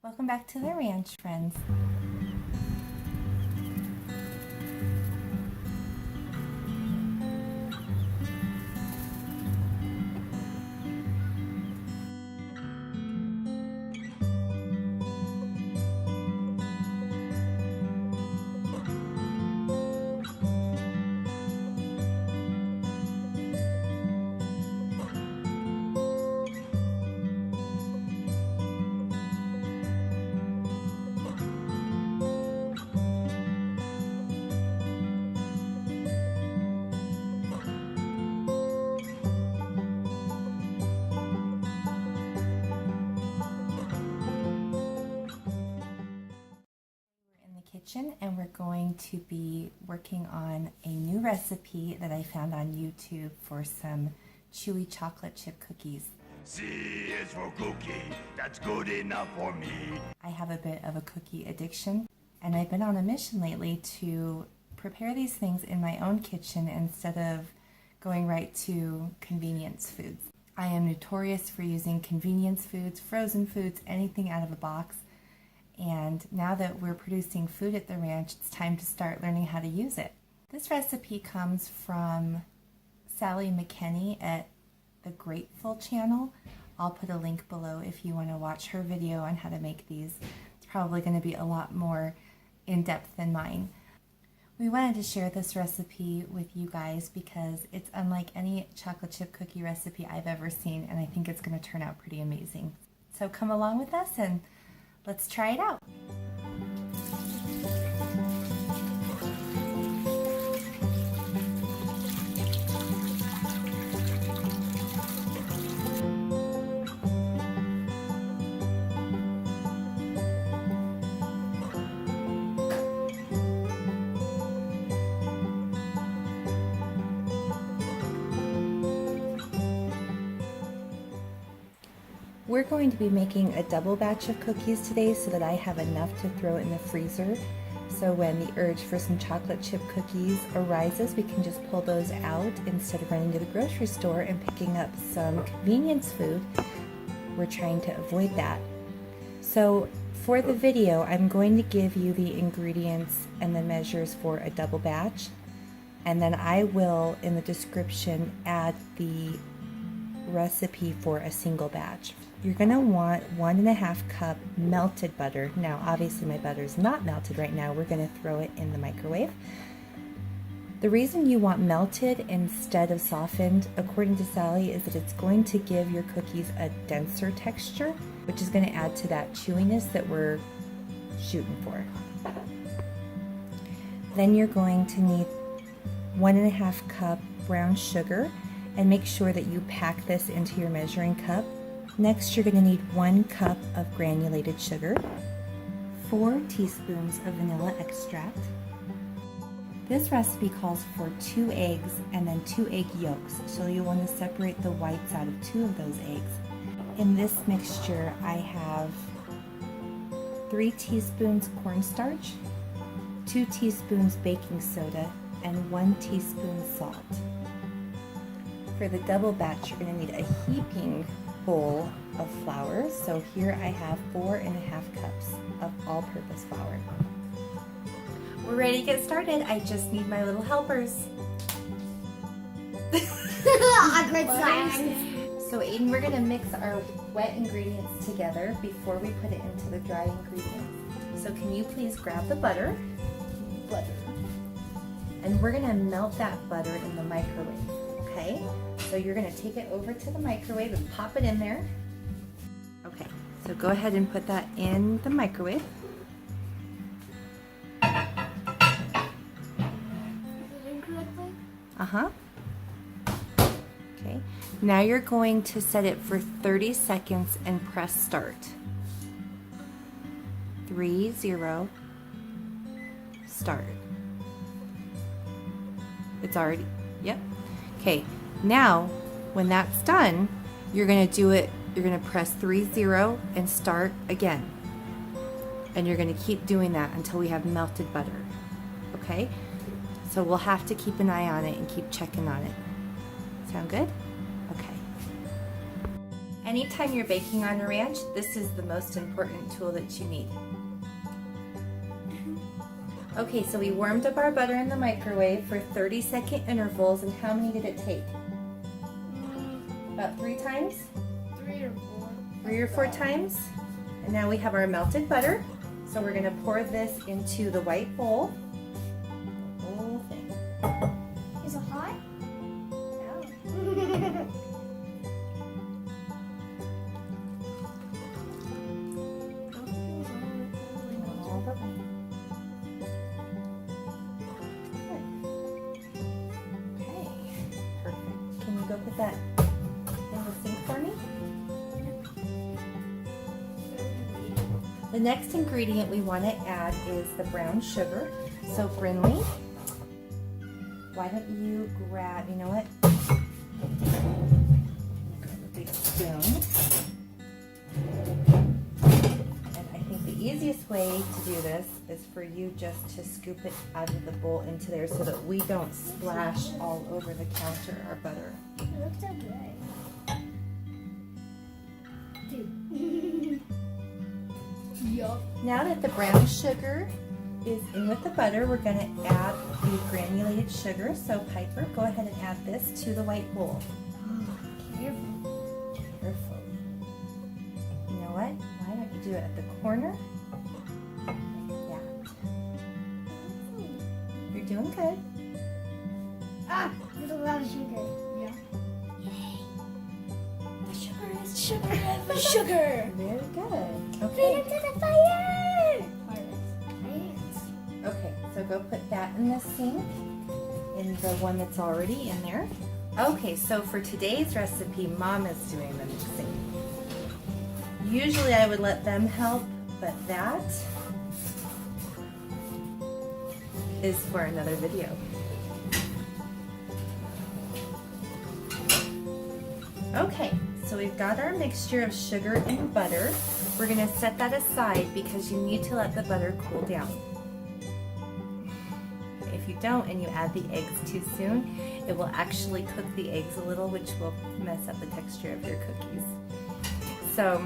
Welcome back to the ranch, friends. Kitchen, and we're going to be working on a new recipe that I found on YouTube for some chewy chocolate chip cookies. C is for cookie, that's good enough for me. I have a bit of a cookie addiction, and I've been on a mission lately to prepare these things in my own kitchen instead of going right to convenience foods. I am notorious for using convenience foods, frozen foods, anything out of a box. And now that we're producing food at the ranch, it's time to start learning how to use it. This recipe comes from Sally Mckenny at the Grateful channel. I'll put a link below if you want to watch her video on how to make these. It's probably going to be a lot more in-depth than mine. We wanted to share this recipe with you guys because it's unlike any chocolate chip cookie recipe I've ever seen, and I think it's going to turn out pretty amazing. So come along with us and let's try it out. We're going to be making a double batch of cookies today so that I have enough to throw in the freezer. So when the urge for some chocolate chip cookies arises, we can just pull those out instead of running to the grocery store and picking up some convenience food. We're trying to avoid that. So for the video, I'm going to give you the ingredients and the measures for a double batch. And then I will, in the description, add the recipe for a single batch. You're going to want 1.5 cup melted butter. Now obviously my butter is not melted right now. We're going to throw it in the microwave. The reason you want melted instead of softened, according to Sally, is that it's going to give your cookies a denser texture, which is going to add to that chewiness that we're shooting for. Then you're going to need 1.5 cup brown sugar, and make sure that you pack this into your measuring cup. Next, you're going to need 1 cup of granulated sugar, 4 teaspoons of vanilla extract. This recipe calls for 2 eggs and then 2 egg yolks, so you'll want to separate the whites out of 2 of those eggs. In this mixture, I have 3 teaspoons cornstarch, 2 teaspoons baking soda, and 1 teaspoon salt. For the double batch, you're going to need a heaping bowl of flour. So here I have 4.5 cups of all-purpose flour. We're ready to get started. I just need my little helpers. Awkward silence. So Aiden, we're going to mix our wet ingredients together before we put it into the dry ingredients. So can you please grab the butter? Butter. And we're going to melt that butter in the microwave. Okay, so you're going to take it over to the microwave and pop it in there. Okay, so go ahead and put that in the microwave. Uh-huh. Okay, now you're going to set it for 30 seconds and press start. 3, 0, start. It's already, yep. Okay, now when that's done, you're going to do it, you're going to press 3, 0 and start again. And you're going to keep doing that until we have melted butter. Okay? So we'll have to keep an eye on it and keep checking on it. Sound good? Okay. Anytime you're baking on a ranch, this is the most important tool that you need. Okay, so we warmed up our butter in the microwave for 30-second intervals, and how many did it take? About 3 times? 3 or 4. 3 or 4 times. And now we have our melted butter. So we're gonna pour this into the white bowl. The whole thing. Is it hot? No. Go put that in the sink for me. The next ingredient we want to add is the brown sugar. So Brinley, why don't you grab, you know what? Grab a big spoon. And I think the easiest way to do this is for you just to scoop it out of the bowl into there so that we don't splash all over the counter our butter. It looks so good. Dude. Yup. Now that the brown sugar is in with the butter, we're going to add the granulated sugar. So Piper, go ahead and add this to the white bowl. Careful. Careful. You know what? Why don't you do it at the corner? Like that. You're doing good. Ah, there's a lot of sugar. Yeah. Sugar. Sugar. Very good. Feed Okay. it to the fire. Okay, so go put that in the sink, in the one that's already in there. Okay, so for today's recipe, Mom is doing the mixing. Usually I would let them help, but that is for another video. Okay, so we've got our mixture of sugar and butter. We're gonna set that aside because you need to let the butter cool down. If you don't and you add the eggs too soon, it will actually cook the eggs a little, which will mess up the texture of your cookies. So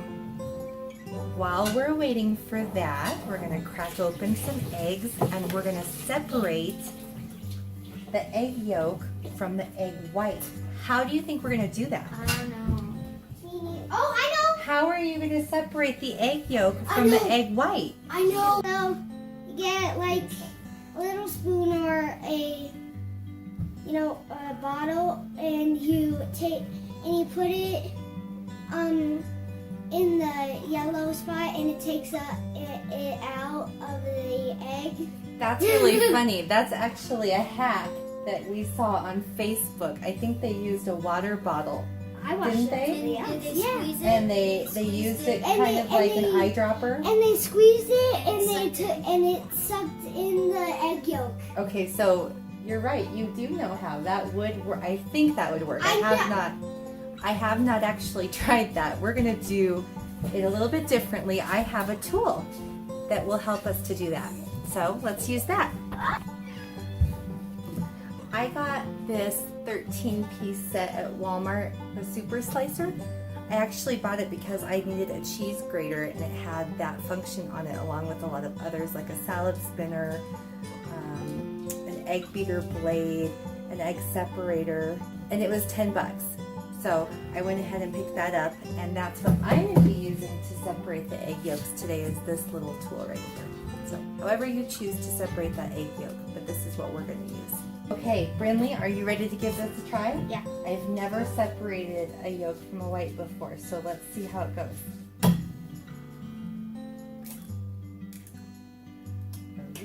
while we're waiting for that, we're gonna crack open some eggs and we're gonna separate the egg yolk from the egg white. How do you think we're gonna do that? I don't know. Oh, I know. How are you gonna separate the egg yolk from the egg white? I know. So you get like a little spoon or a a bottle, and you put it in the yellow spot, and it takes it out of the egg. That's really funny. That's actually a hack that we saw on Facebook. I think they used a water bottle. I watched Didn't it. they? Yeah. And they used it kind of like an eyedropper. And they squeezed it, and it sucked in the egg yolk. Okay, so you're right. You do know how that would work. I think that would work. I have not actually tried that. We're gonna do it a little bit differently. I have a tool that will help us to do that. So let's use that. I got this 13-piece set at Walmart, the Super Slicer. I actually bought it because I needed a cheese grater, and it had that function on it along with a lot of others like a salad spinner, an egg beater blade, an egg separator, and it was 10 bucks. So I went ahead and picked that up, and that's what I'm going to be using to separate the egg yolks today, is this little tool right here. So however you choose to separate that egg yolk, but this is what we're going to use. Okay, Brinley, are you ready to give this a try? Yeah. I've never separated a yolk from a white before, so let's see how it goes.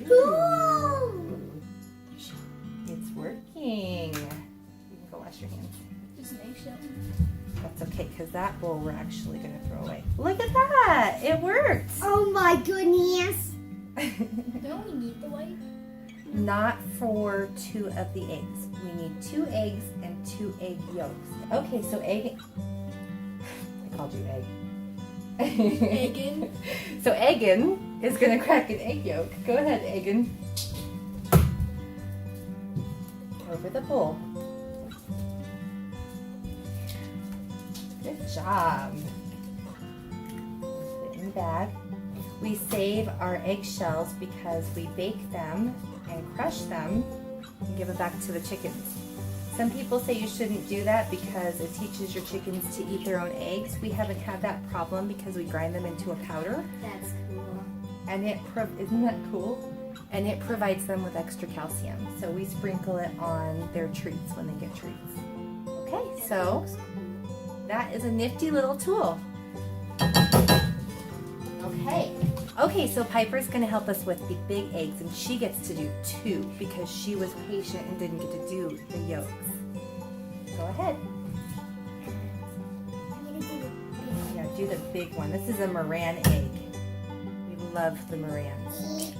Ooh. It's working. You can go wash your hands. Just an eggshell. That's okay, because that bowl we're actually going to throw away. Look at that! It works! Oh my goodness! Don't we need the white? Not for 2 of the eggs. We need 2 eggs and 2 egg yolks. Okay, so egg... I called you egg. Eggin. So Eggin is going to crack an egg yolk. Go ahead, Eggin. Over the bowl. Good job. Put it in the bag. We save our eggshells because we bake them and crush them and give it back to the chickens. Some people say you shouldn't do that because it teaches your chickens to eat their own eggs. We haven't had that problem because we grind them into a powder. That's cool. And isn't that cool? And it provides them with extra calcium. So we sprinkle it on their treats when they get treats. Okay, so that is a nifty little tool. Okay, so Piper's gonna help us with the big eggs, and she gets to do 2 because she was patient and didn't get to do the yolks. Go ahead. I'm gonna do the Yeah, do the big one. This is a Moran egg. We love the Morans.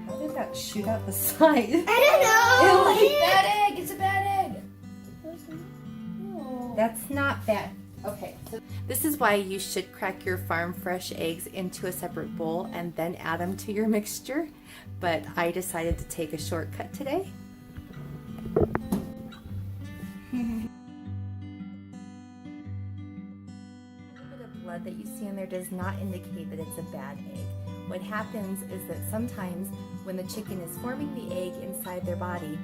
How did that shoot out the side? I don't know. It's a bad egg. It's a bad egg. That's not bad. Okay, so this is why you should crack your farm fresh eggs into a separate bowl and then add them to your mixture. But I decided to take a shortcut today. The blood that you see in there does not indicate that it's a bad egg. What happens is that sometimes when the chicken is forming the egg inside their body,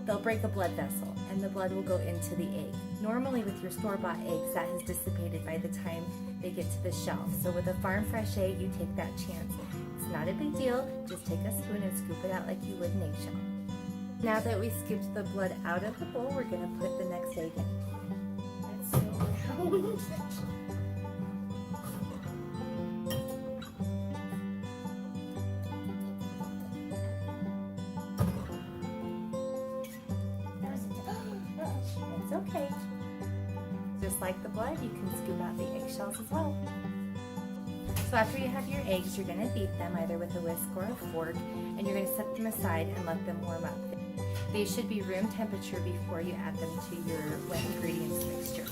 they'll break a blood vessel and the blood will go into the egg. Normally with your store-bought eggs, that has dissipated by the time they get to the shelf. So with a farm fresh egg, you take that chance. It's not a big deal. Just take a spoon and scoop it out like you would an eggshell. Now that we scooped the blood out of the bowl, we're gonna put the next egg in. That's so loud. It's okay. Just like the blood, you can scoop out the eggshells as well. So after you have your eggs, you're going to beat them either with a whisk or a fork, and you're going to set them aside and let them warm up. They should be room temperature before you add them to your wet ingredients mixture.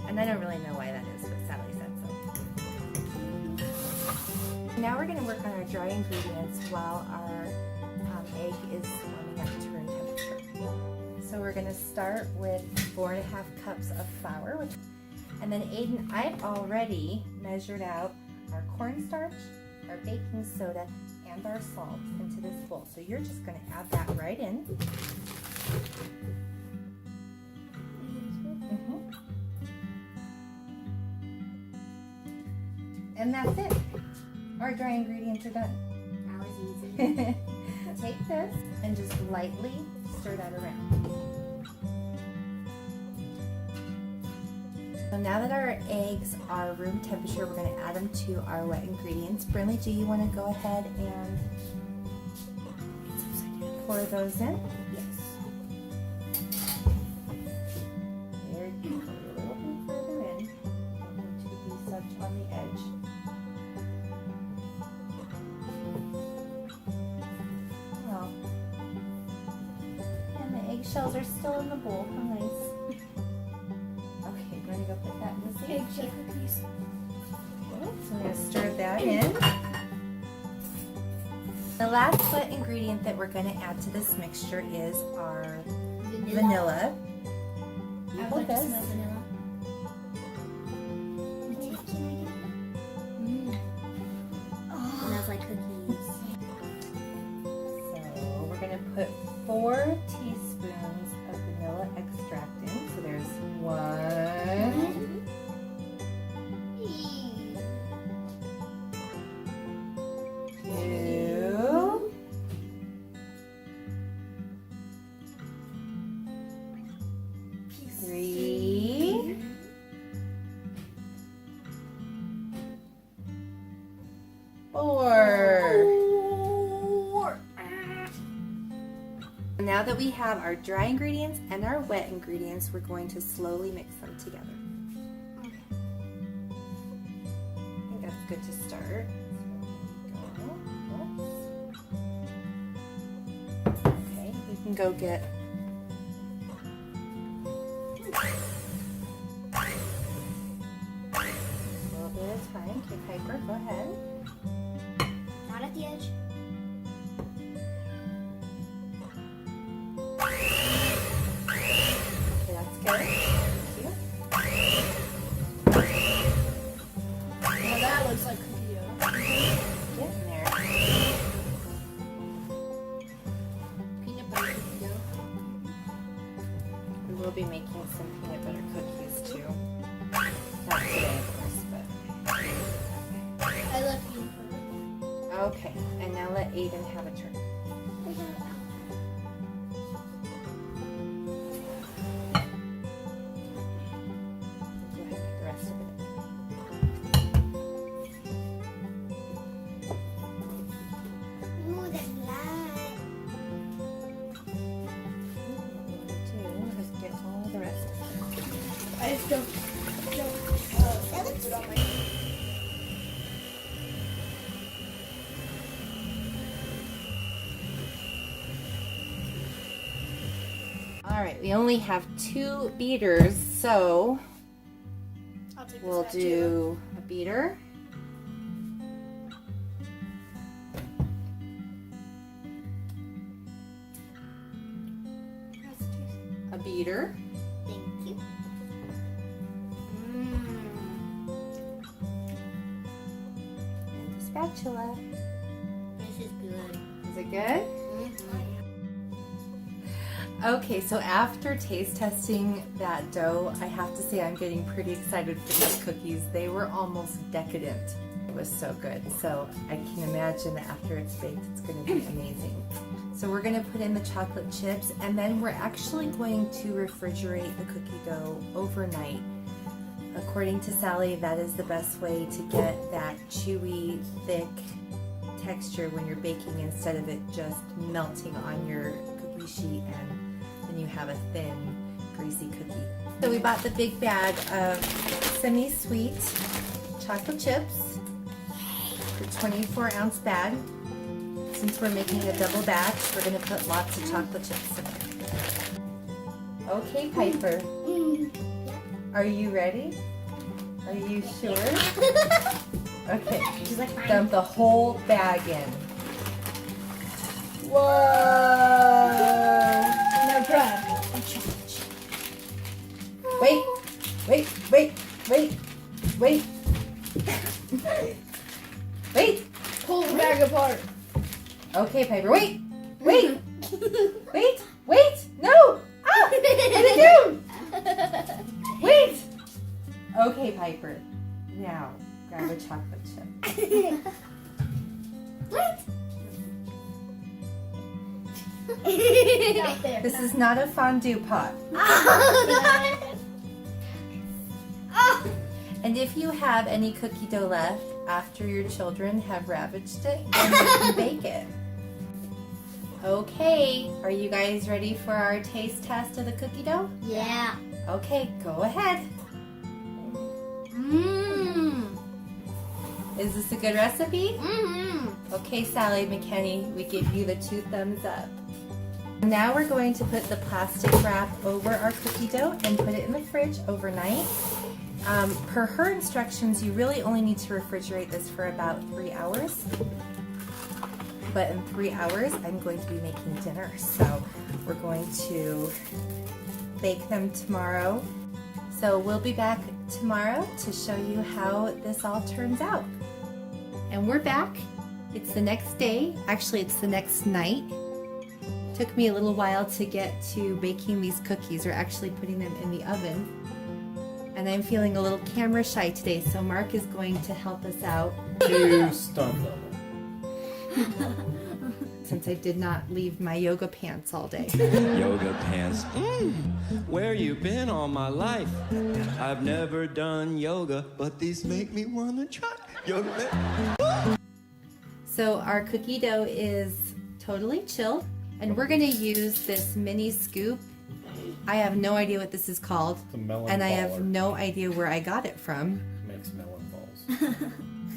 And I don't really know why that is, but Sally said so. Now we're going to work on our dry ingredients while our egg is warming up to room temperature. So we're going to start with 4.5 cups of flour. And then Aiden, I've already measured out our cornstarch, our baking soda, and our salt into this bowl. So you're just going to add that right in. And that's it. Our dry ingredients are done. That was easy. Take this and just lightly stir that around. So now that our eggs are room temperature, we're going to add them to our wet ingredients. Brinley, do you want to go ahead and pour those in? Yes. Very good. A little bit further in. Don't want to be such on the edge. Oh. And the eggshells are still in the bowl. How nice. Okay, I'm going to go put that in the sink. Eggshell cookies. Okay, so I'm going to stir that in. The last wet ingredient that we're going to add to this mixture is our vanilla. You I would hold like to this. smell vanilla. Smells like cookies. So we're going to put 4 teaspoons of vanilla extract in. So there's 1, 2, 3, 4. Now that we have our dry ingredients and our wet ingredients, we're going to slowly mix them together. I think that's good to start. Okay, you can go get a little bit of time. Okay, Piper, go ahead. Not at the edge. we'll be making some peanut butter cookies too. Not today, of course, but. I love peanut butter. Okay, and now let Aiden have a turn. Go ahead with the rest of it. Ooh, that's light. Just get all the rest of it. I just don't That looks put on my. All right, we only have 2 beaters, so I'll take we'll this do a beater. A beater. Thank you. And a spatula. This is good. Is it good? Okay, so after taste testing that dough, I have to say I'm getting pretty excited for these cookies. They were almost decadent. It was so good. So I can imagine that after it's baked, it's going to be amazing. So we're going to put in the chocolate chips, and then we're actually going to refrigerate the cookie dough overnight. According to Sally, that is the best way to get that chewy, thick texture when you're baking, instead of it just melting on your cookie sheet and then you have a thin, greasy cookie. So we bought the big bag of semi-sweet chocolate chips, the 24-ounce bag. Since we're making a double batch, we're going to put lots of chocolate chips in it. Okay, Piper, are you ready? Are you sure? Okay, dump the whole bag in. Whoa! Now try. Wait! Pull the bag apart. Okay, Piper, wait! No! Ah! Put it down! Wait! Okay, Piper, now grab a chocolate chip. What? Out there. This is not a fondue pot. And if you have any cookie dough left after your children have ravaged it, then you can bake it. Okay, are you guys ready for our taste test of the cookie dough? Yeah. Okay, go ahead. Is this a good recipe? Okay, Sally Mckenny, we give you the 2 thumbs up. Now we're going to put the plastic wrap over our cookie dough and put it in the fridge overnight. Per her instructions, you really only need to refrigerate this for about 3 hours. But in 3 hours, I'm going to be making dinner. So we're going to bake them tomorrow. So we'll be back tomorrow to show you how this all turns out. And we're back. It's the next day. Actually, it's the next night. Took me a little while to get to baking these cookies, or actually putting them in the oven. And I'm feeling a little camera shy today, so Mark is going to help us out. To stunt double. Since I did not leave my yoga pants all day. Yoga pants. Where you been all my life? I've never done yoga, but these make me wanna try yoga pants. So our cookie dough is totally chilled, and we're gonna use this mini scoop. I have no idea what this is called, It's a melon and I baller. have no idea where I got it from. Makes melon balls.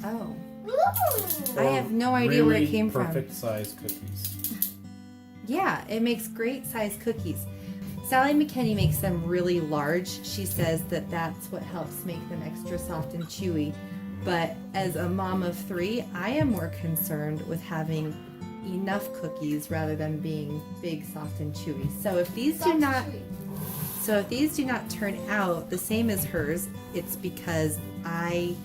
Oh, Ooh. I have no idea where it Really came from. perfect size cookies. Yeah, it makes great sized cookies. Sally Mckenny makes them really large. She says that that's what helps make them extra soft and chewy. But as a mom of 3, I am more concerned with having enough cookies rather than being big, soft, and chewy. So if these do not, turn out the same as hers, it's because I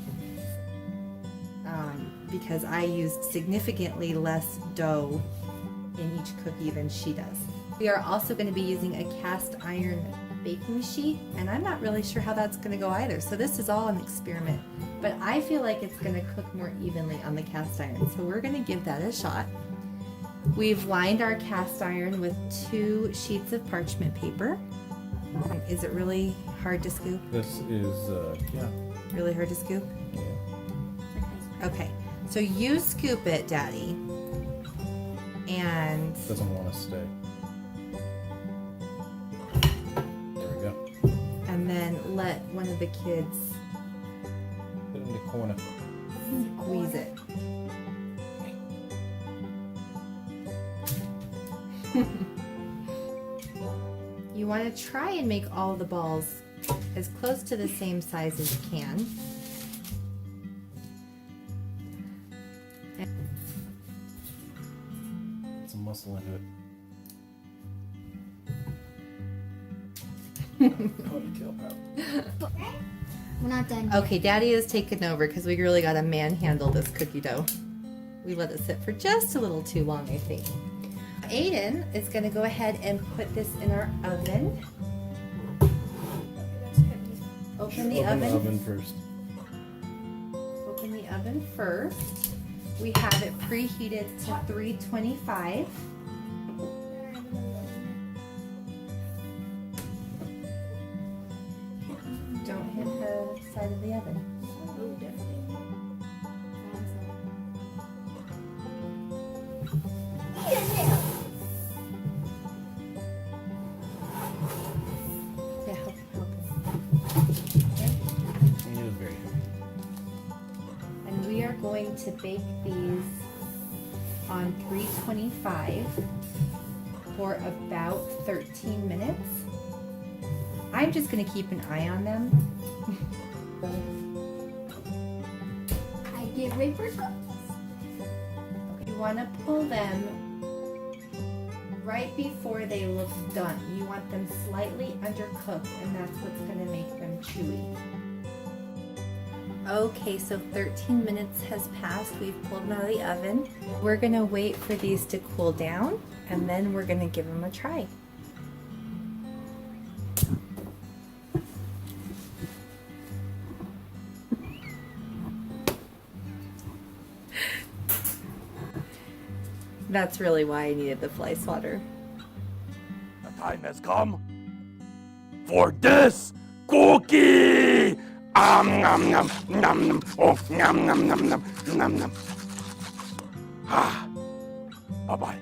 used significantly less dough in each cookie than she does. We are also going to be using a cast iron baking sheet, and I'm not really sure how that's gonna go either. So this is all an experiment, but I feel like it's gonna cook more evenly on the cast iron. So we're gonna give that a shot. We've lined our cast iron with 2 sheets of parchment paper. Is it really hard to scoop? This is, yeah. Really hard to scoop? Okay, so you scoop it, Daddy. And Doesn't want to stay. There we go. and then let one of the kids Put it in the corner. squeeze it. You want to try and make all the balls as close to the same size as you can. Put some muscle into it. Kill power. We're not done yet. Okay, Daddy has taken over because we really got to manhandle this cookie dough. We let it sit for just a little too long, I think. Aiden is going to go ahead and put this in our oven. Open the oven. First. Open the oven first. We have it preheated to 325. Don't hit the side of the oven. Yeah, help. It is very heavy. And we are going to bake these on 325 for about 13 minutes. I'm just going to keep an eye on them. I get ready for cookies. You want to pull them right before they look done. You want them slightly undercooked, and that's what's going to make them chewy. Okay, so 13 minutes has passed. We've pulled them out of the oven. We're going to wait for these to cool down, and then we're going to give them a try. That's really why I needed the fly swatter. The time has come for this cookie! Nom nom nom nom. Oh, nom nom nom nom nom nom. Ah. Bye bye.